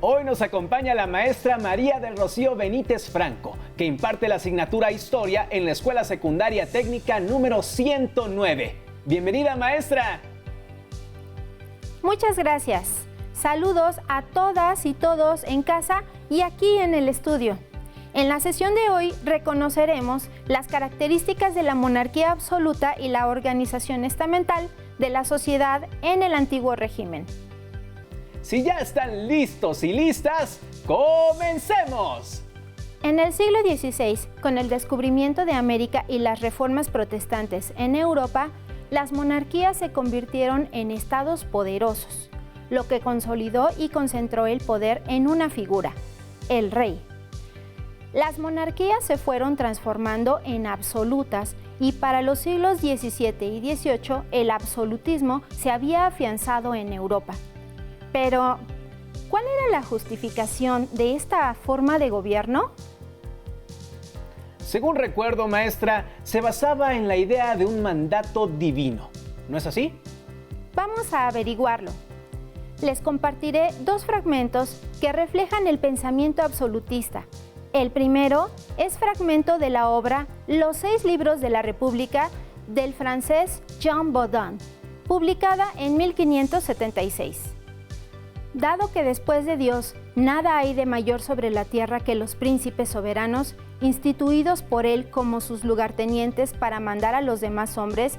Hoy nos acompaña la maestra María del Rocío Benítez Franco, que imparte la asignatura Historia en la Escuela Secundaria Técnica número 109. Bienvenida, maestra. Muchas gracias. Saludos a todas y todos en casa y aquí en el estudio. En la sesión de hoy reconoceremos las características de la monarquía absoluta y la organización estamental de la sociedad en el antiguo régimen. Si ya están listos y listas, ¡comencemos! En el siglo XVI, con el descubrimiento de América y las reformas protestantes en Europa, las monarquías se convirtieron en estados poderosos, lo que consolidó y concentró el poder en una figura, el rey. Las monarquías se fueron transformando en absolutas y para los siglos XVII y XVIII el absolutismo se había afianzado en Europa. Pero, ¿cuál era la justificación de esta forma de gobierno? Según recuerdo, maestra, se basaba en la idea de un mandato divino. ¿No es así? Vamos a averiguarlo. Les compartiré dos fragmentos que reflejan el pensamiento absolutista. El primero es fragmento de la obra Los 6 libros de la República del francés Jean Bodin, publicada en 1576. Dado que después de Dios nada hay de mayor sobre la tierra que los príncipes soberanos, instituidos por él como sus lugartenientes para mandar a los demás hombres,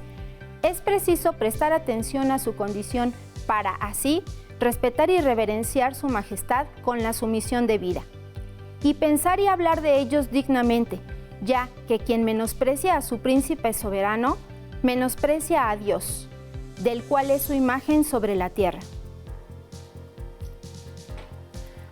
es preciso prestar atención a su condición para así respetar y reverenciar su majestad con la sumisión debida, y pensar y hablar de ellos dignamente, ya que quien menosprecia a su príncipe soberano, menosprecia a Dios, del cual es su imagen sobre la tierra.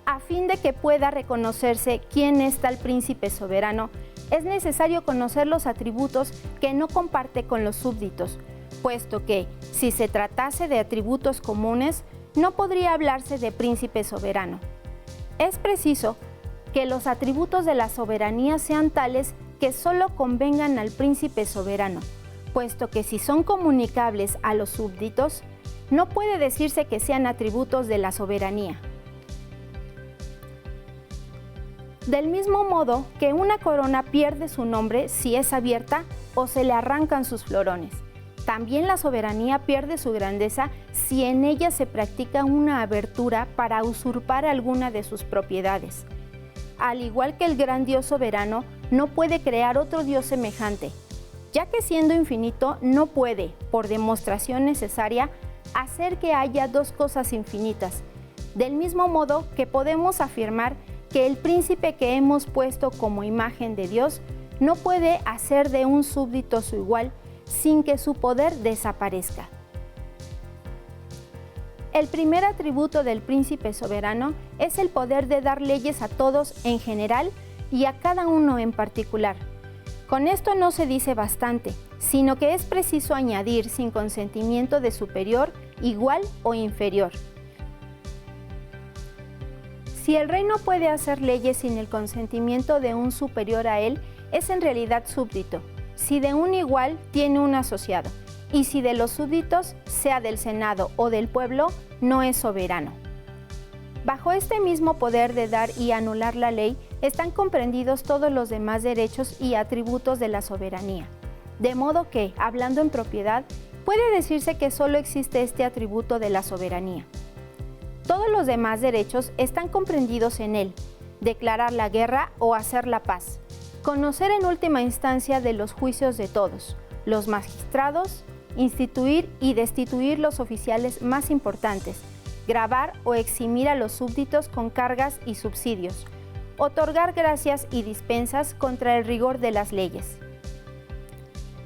A fin de que pueda reconocerse quién es tal príncipe soberano, es necesario conocer los atributos que no comparte con los súbditos, puesto que, si se tratase de atributos comunes, no podría hablarse de príncipe soberano. Es preciso que los atributos de la soberanía sean tales que solo convengan al príncipe soberano, puesto que si son comunicables a los súbditos, no puede decirse que sean atributos de la soberanía. Del mismo modo que una corona pierde su nombre si es abierta o se le arrancan sus florones, también la soberanía pierde su grandeza si en ella se practica una abertura para usurpar alguna de sus propiedades. Al igual que el gran Dios soberano, no puede crear otro Dios semejante, ya que siendo infinito no puede, por demostración necesaria, hacer que haya dos cosas infinitas, del mismo modo que podemos afirmar que el príncipe que hemos puesto como imagen de Dios no puede hacer de un súbdito su igual sin que su poder desaparezca. El primer atributo del príncipe soberano es el poder de dar leyes a todos en general y a cada uno en particular. Con esto no se dice bastante, sino que es preciso añadir sin consentimiento de superior, igual o inferior. Si el rey no puede hacer leyes sin el consentimiento de un superior a él, es en realidad súbdito. Si de un igual, tiene un asociado. Y si de los súbditos, sea del Senado o del pueblo, no es soberano. Bajo este mismo poder de dar y anular la ley, están comprendidos todos los demás derechos y atributos de la soberanía. De modo que, hablando en propiedad, puede decirse que solo existe este atributo de la soberanía. Todos los demás derechos están comprendidos en él: declarar la guerra o hacer la paz, conocer en última instancia de los juicios de todos, los magistrados, instituir y destituir los oficiales más importantes, gravar o eximir a los súbditos con cargas y subsidios, otorgar gracias y dispensas contra el rigor de las leyes,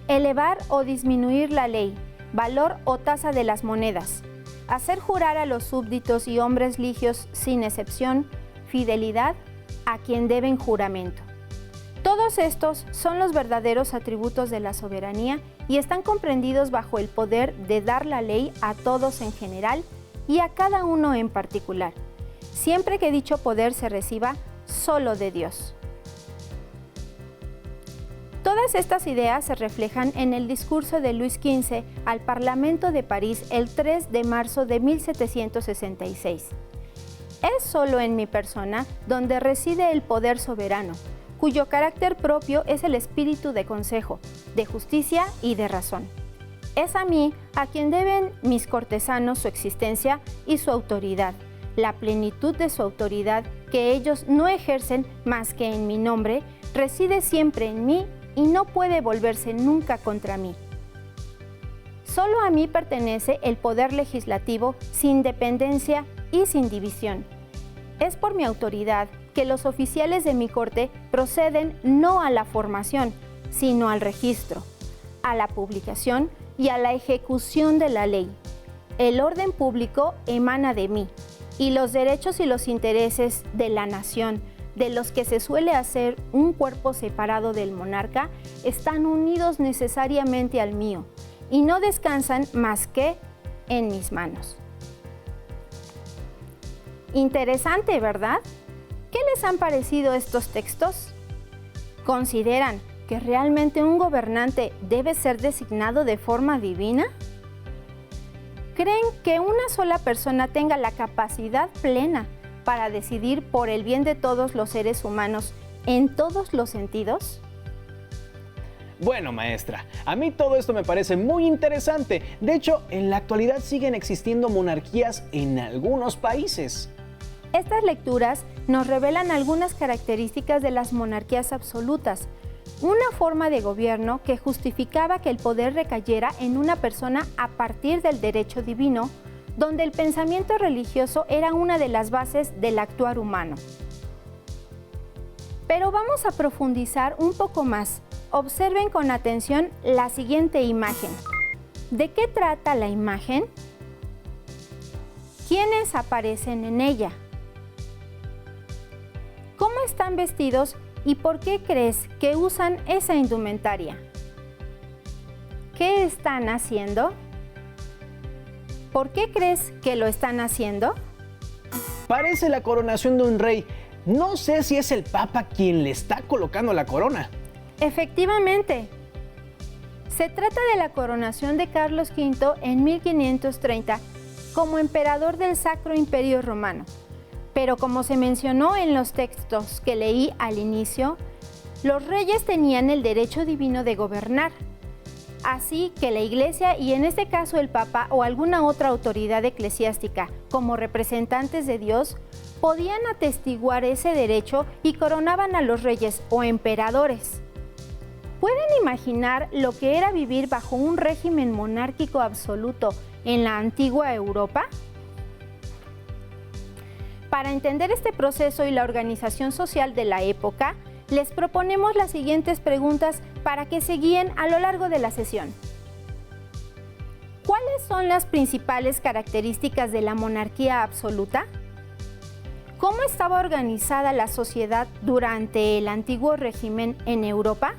elevar o disminuir la ley, valor o tasa de las monedas, hacer jurar a los súbditos y hombres ligios sin excepción, fidelidad a quien deben juramento. Todos estos son los verdaderos atributos de la soberanía y están comprendidos bajo el poder de dar la ley a todos en general y a cada uno en particular, siempre que dicho poder se reciba solo de Dios. Todas estas ideas se reflejan en el discurso de Luis XV al Parlamento de París el 3 de marzo de 1766. Es solo en mi persona donde reside el poder soberano, cuyo carácter propio es el espíritu de consejo, de justicia y de razón. Es a mí a quien deben mis cortesanos su existencia y su autoridad, la plenitud de su autoridad que ellos no ejercen más que en mi nombre, reside siempre en mí y no puede volverse nunca contra mí. Solo a mí pertenece el poder legislativo sin dependencia y sin división. Es por mi autoridad que los oficiales de mi corte proceden no a la formación, sino al registro, a la publicación y a la ejecución de la ley. El orden público emana de mí, y los derechos y los intereses de la nación, de los que se suele hacer un cuerpo separado del monarca, están unidos necesariamente al mío, y no descansan más que en mis manos. Interesante, ¿verdad? ¿Qué les han parecido estos textos? ¿Consideran que realmente un gobernante debe ser designado de forma divina? ¿Creen que una sola persona tenga la capacidad plena para decidir por el bien de todos los seres humanos en todos los sentidos? Bueno, maestra, a mí todo esto me parece muy interesante. De hecho, en la actualidad siguen existiendo monarquías en algunos países. Estas lecturas nos revelan algunas características de las monarquías absolutas, una forma de gobierno que justificaba que el poder recayera en una persona a partir del derecho divino, donde el pensamiento religioso era una de las bases del actuar humano. Pero vamos a profundizar un poco más. Observen con atención la siguiente imagen. ¿De qué trata la imagen? ¿Quiénes aparecen en ella? ¿Cómo están vestidos y por qué crees que usan esa indumentaria? ¿Qué están haciendo? ¿Por qué crees que lo están haciendo? Parece la coronación de un rey. No sé si es el Papa quien le está colocando la corona. Efectivamente. Se trata de la coronación de Carlos V en 1530 como emperador del Sacro Imperio Romano. Pero como se mencionó en los textos que leí al inicio, los reyes tenían el derecho divino de gobernar. Así que la Iglesia, y en este caso el Papa o alguna otra autoridad eclesiástica, como representantes de Dios, podían atestiguar ese derecho y coronaban a los reyes o emperadores. ¿Pueden imaginar lo que era vivir bajo un régimen monárquico absoluto en la antigua Europa? Para entender este proceso y la organización social de la época, les proponemos las siguientes preguntas para que se guíen a lo largo de la sesión. ¿Cuáles son las principales características de la monarquía absoluta? ¿Cómo estaba organizada la sociedad durante el antiguo régimen en Europa?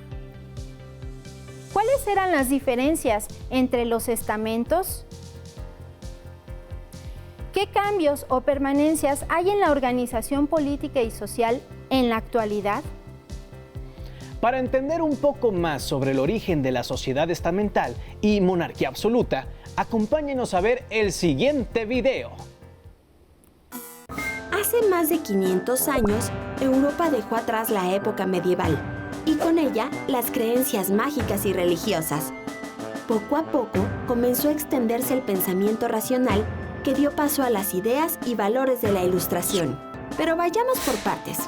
¿Cuáles eran las diferencias entre los estamentos? ¿Qué cambios o permanencias hay en la organización política y social en la actualidad? Para entender un poco más sobre el origen de la sociedad estamental y monarquía absoluta, acompáñenos a ver el siguiente video. Hace más de 500 años, Europa dejó atrás la época medieval y con ella las creencias mágicas y religiosas. Poco a poco comenzó a extenderse el pensamiento racional que dio paso a las ideas y valores de la Ilustración. Pero vayamos por partes.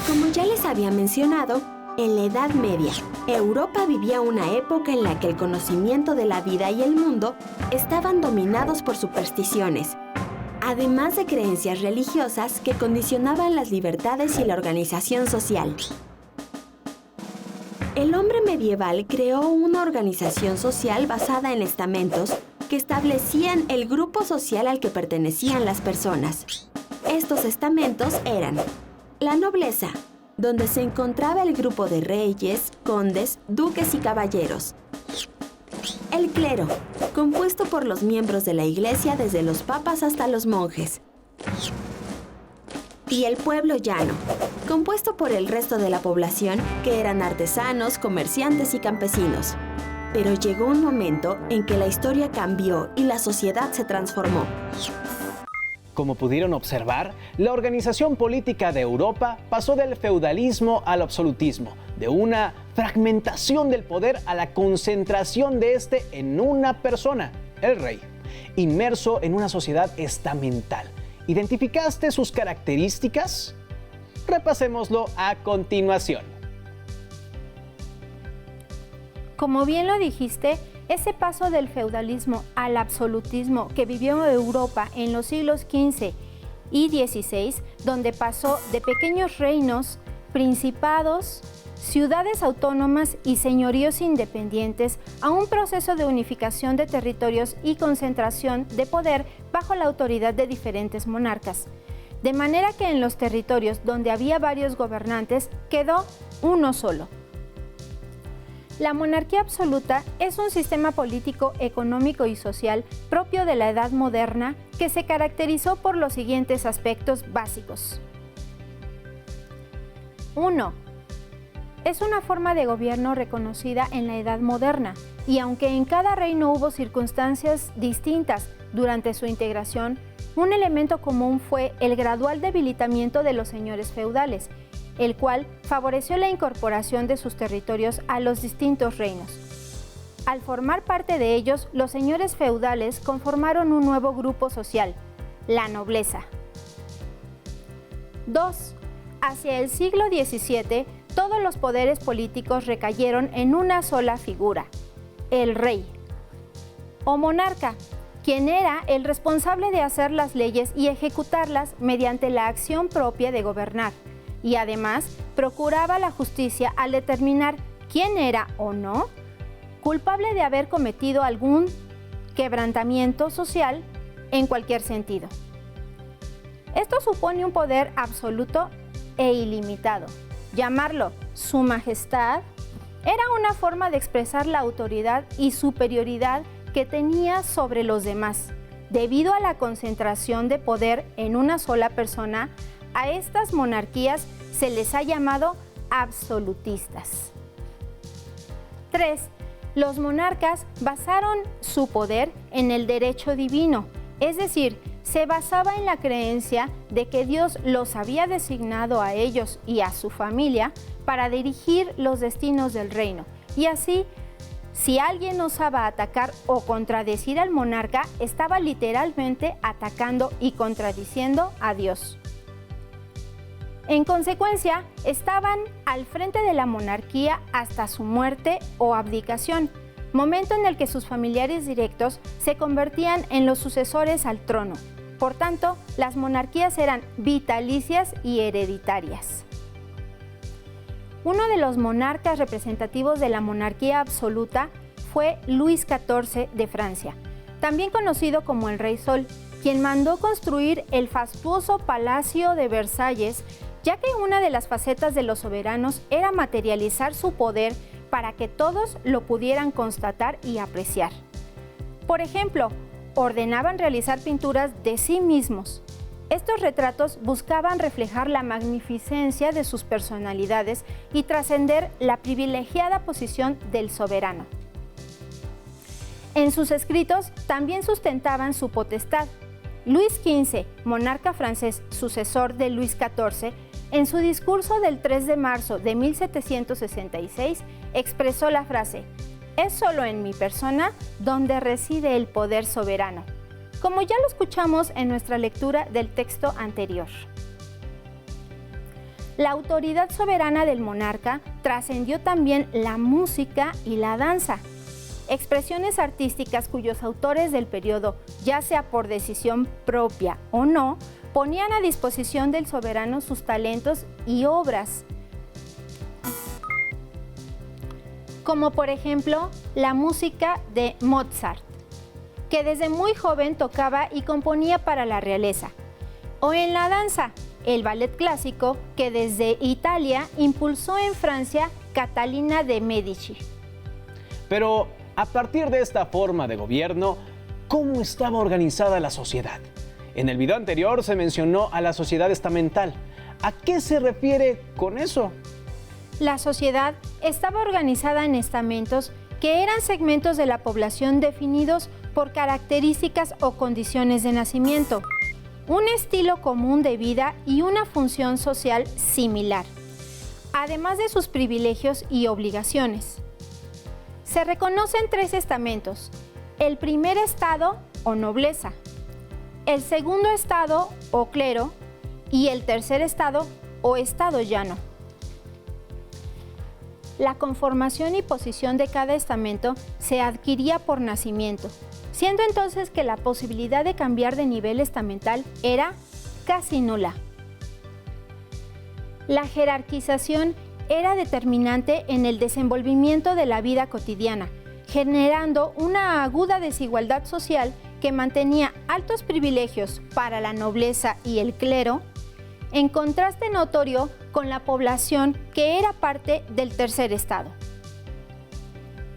Como ya les había mencionado, en la Edad Media, Europa vivía una época en la que el conocimiento de la vida y el mundo estaban dominados por supersticiones, además de creencias religiosas que condicionaban las libertades y la organización social. El hombre medieval creó una organización social basada en estamentos que establecían el grupo social al que pertenecían las personas. Estos estamentos eran la nobleza, donde se encontraba el grupo de reyes, condes, duques y caballeros. El clero, compuesto por los miembros de la iglesia desde los papas hasta los monjes. Y el pueblo llano, compuesto por el resto de la población, que eran artesanos, comerciantes y campesinos. Pero llegó un momento en que la historia cambió y la sociedad se transformó. Como pudieron observar, la organización política de Europa pasó del feudalismo al absolutismo, de una fragmentación del poder a la concentración de este en una persona, el rey, inmerso en una sociedad estamental. ¿Identificaste sus características? Repasémoslo a continuación. Como bien lo dijiste, ese paso del feudalismo al absolutismo que vivió Europa en los siglos XV y XVI, donde pasó de pequeños reinos, principados, ciudades autónomas y señoríos independientes a un proceso de unificación de territorios y concentración de poder bajo la autoridad de diferentes monarcas. De manera que en los territorios donde había varios gobernantes quedó uno solo. La monarquía absoluta es un sistema político, económico y social propio de la Edad Moderna que se caracterizó por los siguientes aspectos básicos. 1. Es una forma de gobierno reconocida en la Edad Moderna, y aunque en cada reino hubo circunstancias distintas durante su integración, un elemento común fue el gradual debilitamiento de los señores feudales, el cual favoreció la incorporación de sus territorios a los distintos reinos. Al formar parte de ellos, los señores feudales conformaron un nuevo grupo social, la nobleza. 2. Hacia el siglo XVII, todos los poderes políticos recayeron en una sola figura, el rey o monarca, quien era el responsable de hacer las leyes y ejecutarlas mediante la acción propia de gobernar, y además procuraba la justicia al determinar quién era o no culpable de haber cometido algún quebrantamiento social en cualquier sentido. Esto supone un poder absoluto e ilimitado. Llamarlo Su Majestad era una forma de expresar la autoridad y superioridad que tenía sobre los demás. Debido a la concentración de poder en una sola persona, a estas monarquías se les ha llamado absolutistas. 3. Los monarcas basaron su poder en el derecho divino, es decir, se basaba en la creencia de que Dios los había designado a ellos y a su familia para dirigir los destinos del reino, y así, si alguien osaba atacar o contradecir al monarca, estaba literalmente atacando y contradiciendo a Dios. En consecuencia, estaban al frente de la monarquía hasta su muerte o abdicación, momento en el que sus familiares directos se convertían en los sucesores al trono. Por tanto, las monarquías eran vitalicias y hereditarias. Uno de los monarcas representativos de la monarquía absoluta fue Luis XIV de Francia, también conocido como el Rey Sol, quien mandó construir el fastuoso Palacio de Versalles, ya que una de las facetas de los soberanos era materializar su poder para que todos lo pudieran constatar y apreciar. Por ejemplo, ordenaban realizar pinturas de sí mismos. Estos retratos buscaban reflejar la magnificencia de sus personalidades y trascender la privilegiada posición del soberano. En sus escritos también sustentaban su potestad. Luis XV, monarca francés sucesor de Luis XIV, en su discurso del 3 de marzo de 1766 expresó la frase: «Es solo en mi persona donde reside el poder soberano», como ya lo escuchamos en nuestra lectura del texto anterior. La autoridad soberana del monarca trascendió también la música y la danza, expresiones artísticas cuyos autores del periodo, ya sea por decisión propia o no, ponían a disposición del soberano sus talentos y obras, como por ejemplo la música de Mozart, que desde muy joven tocaba y componía para la realeza, o en la danza, el ballet clásico que desde Italia impulsó en Francia Catalina de Medici. Pero a partir de esta forma de gobierno, ¿cómo estaba organizada la sociedad? En el video anterior se mencionó a la sociedad estamental. ¿A qué se refiere con eso? La sociedad estaba organizada en estamentos que eran segmentos de la población definidos por características o condiciones de nacimiento. un estilo común de vida y una función social similar, además de sus privilegios y obligaciones. Se reconocen 3 estamentos: el primer estado o nobleza, el segundo estado o clero y el tercer estado o estado llano. La conformación y posición de cada estamento se adquiría por nacimiento, siendo entonces que la posibilidad de cambiar de nivel estamental era casi nula. La jerarquización era determinante en el desenvolvimiento de la vida cotidiana, generando una aguda desigualdad social que mantenía altos privilegios para la nobleza y el clero, en contraste notorio con la población que era parte del tercer estado.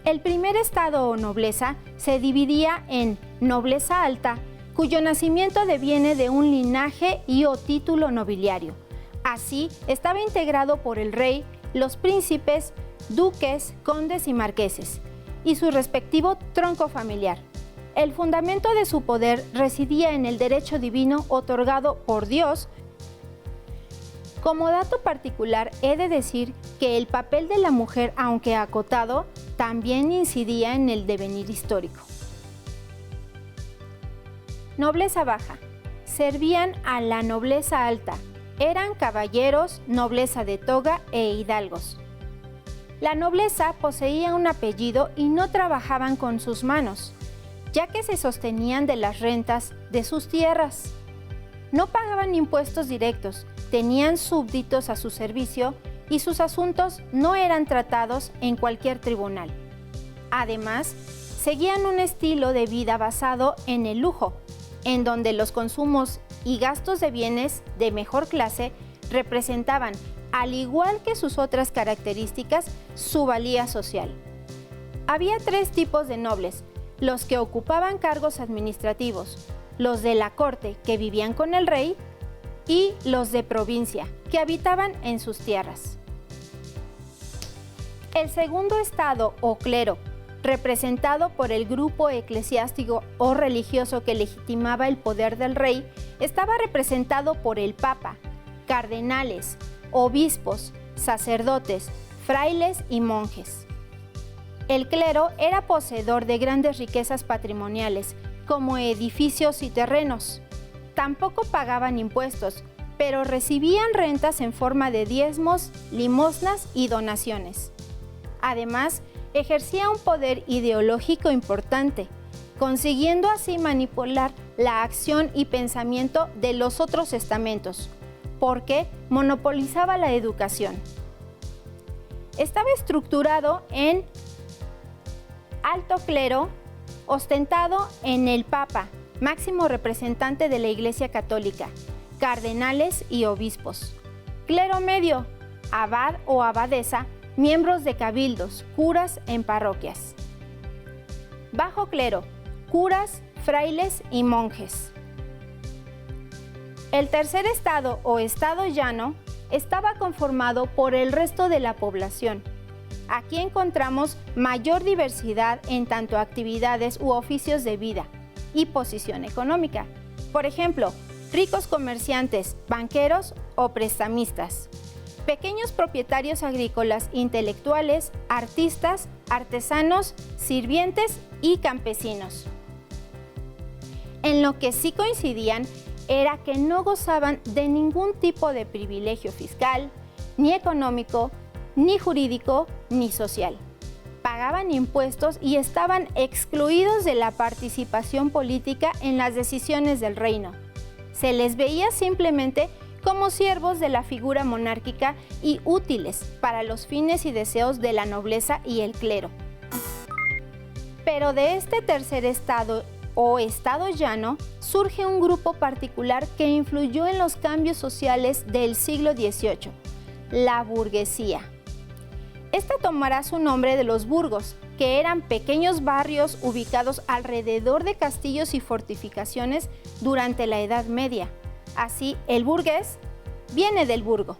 El primer estado o nobleza se dividía en nobleza alta, cuyo nacimiento deviene de un linaje y o título nobiliario. Así, estaba integrado por el rey, los príncipes, duques, condes y marqueses, y su respectivo tronco familiar. El fundamento de su poder residía en el derecho divino otorgado por Dios. Como dato particular, he de decir que el papel de la mujer, aunque acotado, también incidía en el devenir histórico. Nobleza baja. Servían a la nobleza alta. Eran caballeros, nobleza de toga e hidalgos. La nobleza poseía un apellido y no trabajaban con sus manos, ya que se sostenían de las rentas de sus tierras. No pagaban impuestos directos, tenían súbditos a su servicio y sus asuntos no eran tratados en cualquier tribunal. Además, seguían un estilo de vida basado en el lujo, en donde los consumos y gastos de bienes de mejor clase representaban, al igual que sus otras características, su valía social. Había 3 tipos de nobles: los que ocupaban cargos administrativos, los de la corte que vivían con el rey y los de provincia que habitaban en sus tierras. El segundo estado o clero, representado por el grupo eclesiástico o religioso que legitimaba el poder del rey, estaba representado por el papa, cardenales, obispos, sacerdotes, frailes y monjes. El clero era poseedor de grandes riquezas patrimoniales, como edificios y terrenos. Tampoco pagaban impuestos, pero recibían rentas en forma de diezmos, limosnas y donaciones. Además, ejercía un poder ideológico importante, consiguiendo así manipular la acción y pensamiento de los otros estamentos, porque monopolizaba la educación. Estaba estructurado en alto clero, ostentado en el Papa, máximo representante de la Iglesia Católica, cardenales y obispos. Clero medio, abad o abadesa, miembros de cabildos, curas en parroquias. Bajo clero, curas, frailes y monjes. El tercer estado o estado llano estaba conformado por el resto de la población. Aquí encontramos mayor diversidad en tanto actividades u oficios de vida y posición económica. Por ejemplo, ricos comerciantes, banqueros o prestamistas. Pequeños propietarios agrícolas, intelectuales, artistas, artesanos, sirvientes y campesinos. En lo que sí coincidían era que no gozaban de ningún tipo de privilegio fiscal, ni económico, ni jurídico, ni social. Pagaban impuestos y estaban excluidos de la participación política en las decisiones del reino. Se les veía simplemente como siervos de la figura monárquica y útiles para los fines y deseos de la nobleza y el clero. Pero de este tercer estado o estado llano surge un grupo particular que influyó en los cambios sociales del siglo XVIII, la burguesía. Esta tomará su nombre de los burgos, que eran pequeños barrios ubicados alrededor de castillos y fortificaciones durante la Edad Media. Así, el burgués viene del burgo.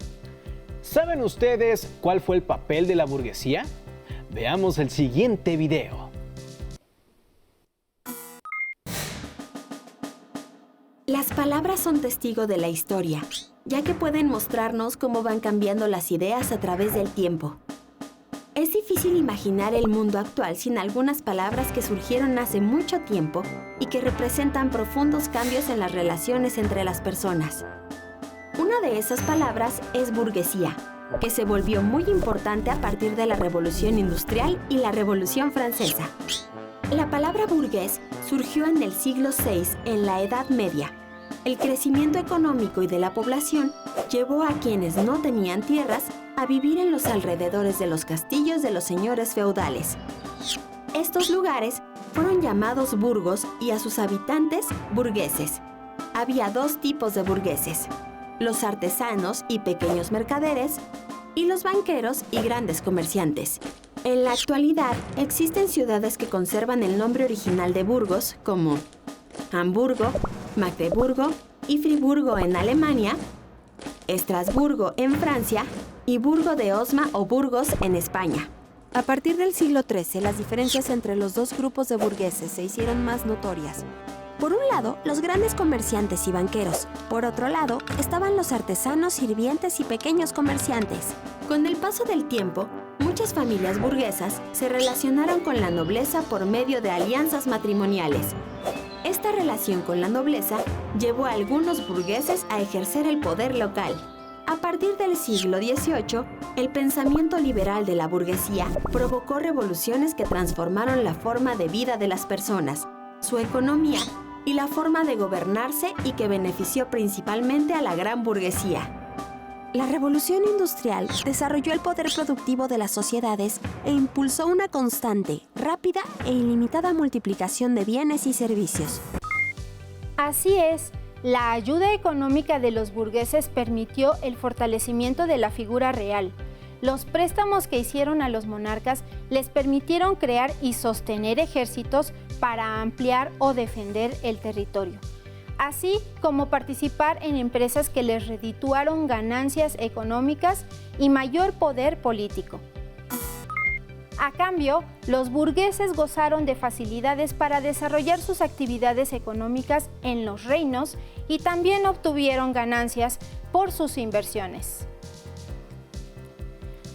¿Saben ustedes cuál fue el papel de la burguesía? Veamos el siguiente video. Las palabras son testigo de la historia, ya que pueden mostrarnos cómo van cambiando las ideas a través del tiempo. Es difícil imaginar el mundo actual sin algunas palabras que surgieron hace mucho tiempo y que representan profundos cambios en las relaciones entre las personas. Una de esas palabras es burguesía, que se volvió muy importante a partir de la Revolución Industrial y la Revolución Francesa. La palabra burgués surgió en el siglo VI, en la Edad Media. El crecimiento económico y de la población llevó a quienes no tenían tierras a vivir en los alrededores de los castillos de los señores feudales. Estos lugares fueron llamados burgos y a sus habitantes burgueses. Había dos tipos de burgueses: los artesanos y pequeños mercaderes, y los banqueros y grandes comerciantes. En la actualidad, existen ciudades que conservan el nombre original de Burgos, como Hamburgo, Magdeburgo y Friburgo en Alemania, Estrasburgo en Francia y Burgo de Osma o Burgos en España. A partir del siglo XIII, las diferencias entre los dos grupos de burgueses se hicieron más notorias. Por un lado, los grandes comerciantes y banqueros. Por otro lado, estaban los artesanos, sirvientes y pequeños comerciantes. Con el paso del tiempo, muchas familias burguesas se relacionaron con la nobleza por medio de alianzas matrimoniales. Esta relación con la nobleza llevó a algunos burgueses a ejercer el poder local. A partir del siglo XVIII, el pensamiento liberal de la burguesía provocó revoluciones que transformaron la forma de vida de las personas, su economía y la forma de gobernarse, y que benefició principalmente a la gran burguesía. La revolución industrial desarrolló el poder productivo de las sociedades e impulsó una constante, rápida e ilimitada multiplicación de bienes y servicios. Así es, la ayuda económica de los burgueses permitió el fortalecimiento de la figura real. Los préstamos que hicieron a los monarcas les permitieron crear y sostener ejércitos para ampliar o defender el territorio, así como participar en empresas que les redituaron ganancias económicas y mayor poder político. A cambio, los burgueses gozaron de facilidades para desarrollar sus actividades económicas en los reinos y también obtuvieron ganancias por sus inversiones.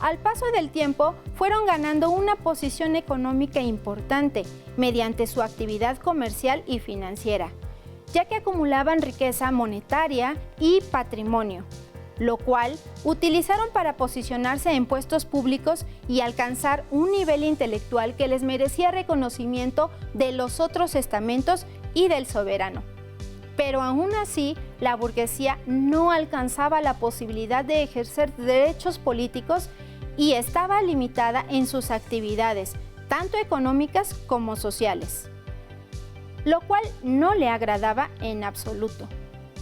Al paso del tiempo, fueron ganando una posición económica importante mediante su actividad comercial y financiera, ya que acumulaban riqueza monetaria y patrimonio, lo cual utilizaron para posicionarse en puestos públicos y alcanzar un nivel intelectual que les merecía reconocimiento de los otros estamentos y del soberano. Pero aún así, la burguesía no alcanzaba la posibilidad de ejercer derechos políticos y estaba limitada en sus actividades, tanto económicas como sociales, lo cual no le agradaba en absoluto,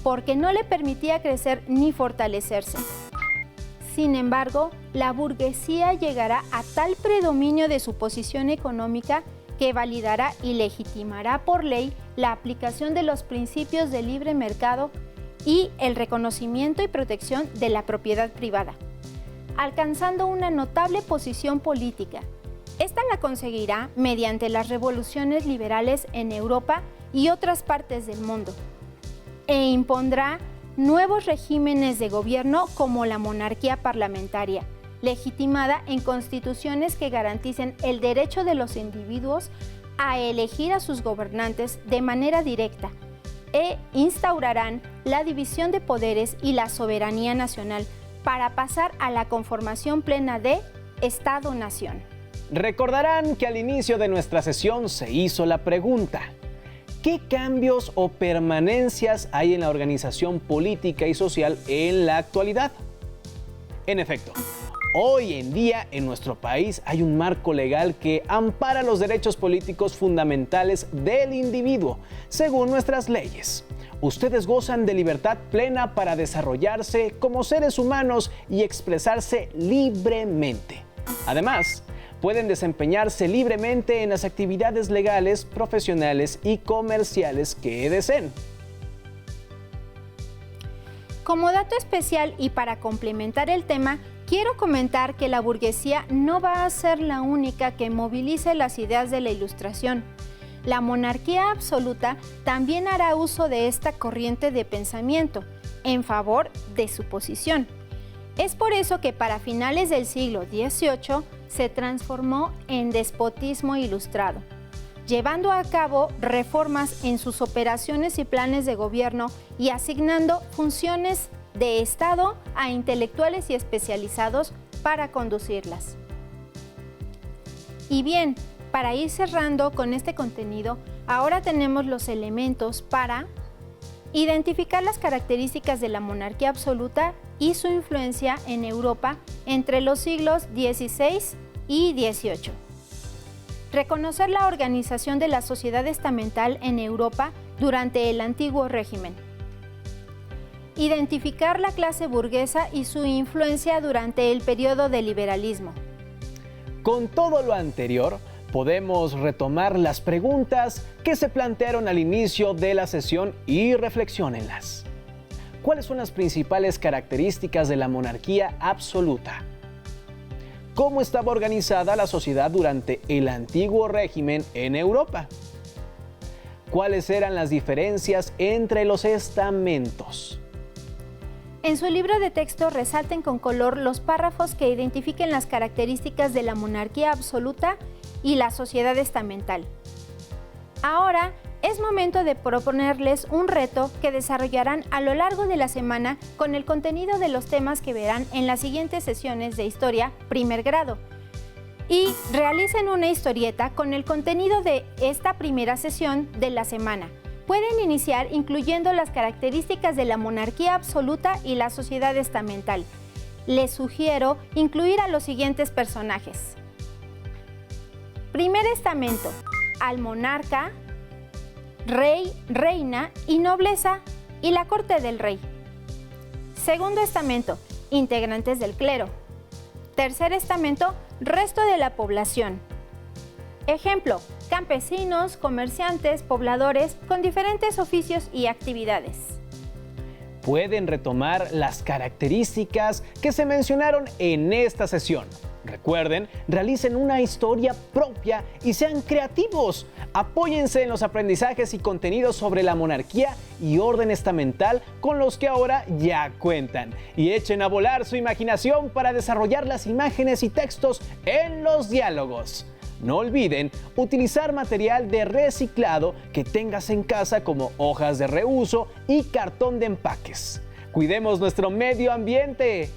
porque no le permitía crecer ni fortalecerse. Sin embargo, la burguesía llegará a tal predominio de su posición económica que validará y legitimará por ley la aplicación de los principios de libre mercado y el reconocimiento y protección de la propiedad privada, alcanzando una notable posición política. Esta la conseguirá mediante las revoluciones liberales en Europa y otras partes del mundo, e impondrá nuevos regímenes de gobierno como la monarquía parlamentaria, legitimada en constituciones que garanticen el derecho de los individuos a elegir a sus gobernantes de manera directa, e instaurarán la división de poderes y la soberanía nacional para pasar a la conformación plena de Estado-Nación. Recordarán que al inicio de nuestra sesión se hizo la pregunta: ¿qué cambios o permanencias hay en la organización política y social en la actualidad? En efecto, hoy en día en nuestro país hay un marco legal que ampara los derechos políticos fundamentales del individuo, según nuestras leyes. Ustedes gozan de libertad plena para desarrollarse como seres humanos y expresarse libremente. Además, pueden desempeñarse libremente en las actividades legales, profesionales y comerciales que deseen. Como dato especial y para complementar el tema, quiero comentar que la burguesía no va a ser la única que movilice las ideas de la Ilustración. la monarquía absoluta también hará uso de esta corriente de pensamiento en favor de su posición. Es por eso que para finales del siglo XVIII se transformó en despotismo ilustrado, llevando a cabo reformas en sus operaciones y planes de gobierno y asignando funciones de Estado a intelectuales y especializados para conducirlas. Y bien, para ir cerrando con este contenido, ahora tenemos los elementos para identificar las características de la monarquía absoluta y su influencia en Europa entre los siglos XVI y XVIII. Reconocer la organización de la sociedad estamental en Europa durante el antiguo régimen. Identificar la clase burguesa y su influencia durante el periodo del liberalismo. Con todo lo anterior, podemos retomar las preguntas que se plantearon al inicio de la sesión y reflexionenlas. ¿Cuáles son las principales características de la monarquía absoluta? ¿Cómo estaba organizada la sociedad durante el antiguo régimen en Europa? ¿Cuáles eran las diferencias entre los estamentos? En su libro de texto resalten con color los párrafos que identifiquen las características de la monarquía absoluta y la sociedad estamental. Ahora es momento de proponerles un reto que desarrollarán a lo largo de la semana con el contenido de los temas que verán en las siguientes sesiones de Historia Primer Grado. Y realicen una historieta con el contenido de esta primera sesión de la semana. Pueden iniciar incluyendo las características de la monarquía absoluta y la sociedad estamental. Les sugiero incluir a los siguientes personajes. Primer estamento: al monarca, rey, reina y nobleza y la corte del rey. Segundo estamento: integrantes del clero. Tercer estamento: resto de la población. Ejemplo: campesinos, comerciantes, pobladores con diferentes oficios y actividades. Pueden retomar las características que se mencionaron en esta sesión. Recuerden, realicen una historia propia y sean creativos. Apóyense en los aprendizajes y contenidos sobre la monarquía y orden estamental con los que ahora ya cuentan. Y echen a volar su imaginación para desarrollar las imágenes y textos en los diálogos. No olviden utilizar material de reciclado que tengas en casa como hojas de reuso y cartón de empaques. Cuidemos nuestro medio ambiente.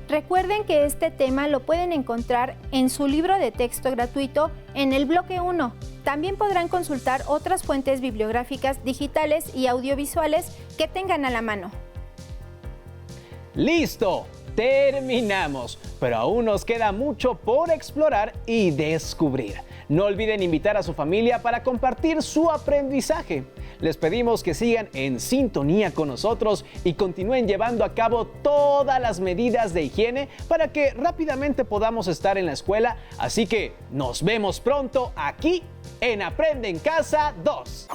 Recuerden que este tema lo pueden encontrar en su libro de texto gratuito en el bloque 1. También podrán consultar otras fuentes bibliográficas digitales y audiovisuales que tengan a la mano. ¡Listo! Terminamos, pero aún nos queda mucho por explorar y descubrir. No olviden invitar a su familia para compartir su aprendizaje. Les pedimos que sigan en sintonía con nosotros y continúen llevando a cabo todas las medidas de higiene para que rápidamente podamos estar en la escuela. Así que nos vemos pronto aquí en Aprende en Casa 2.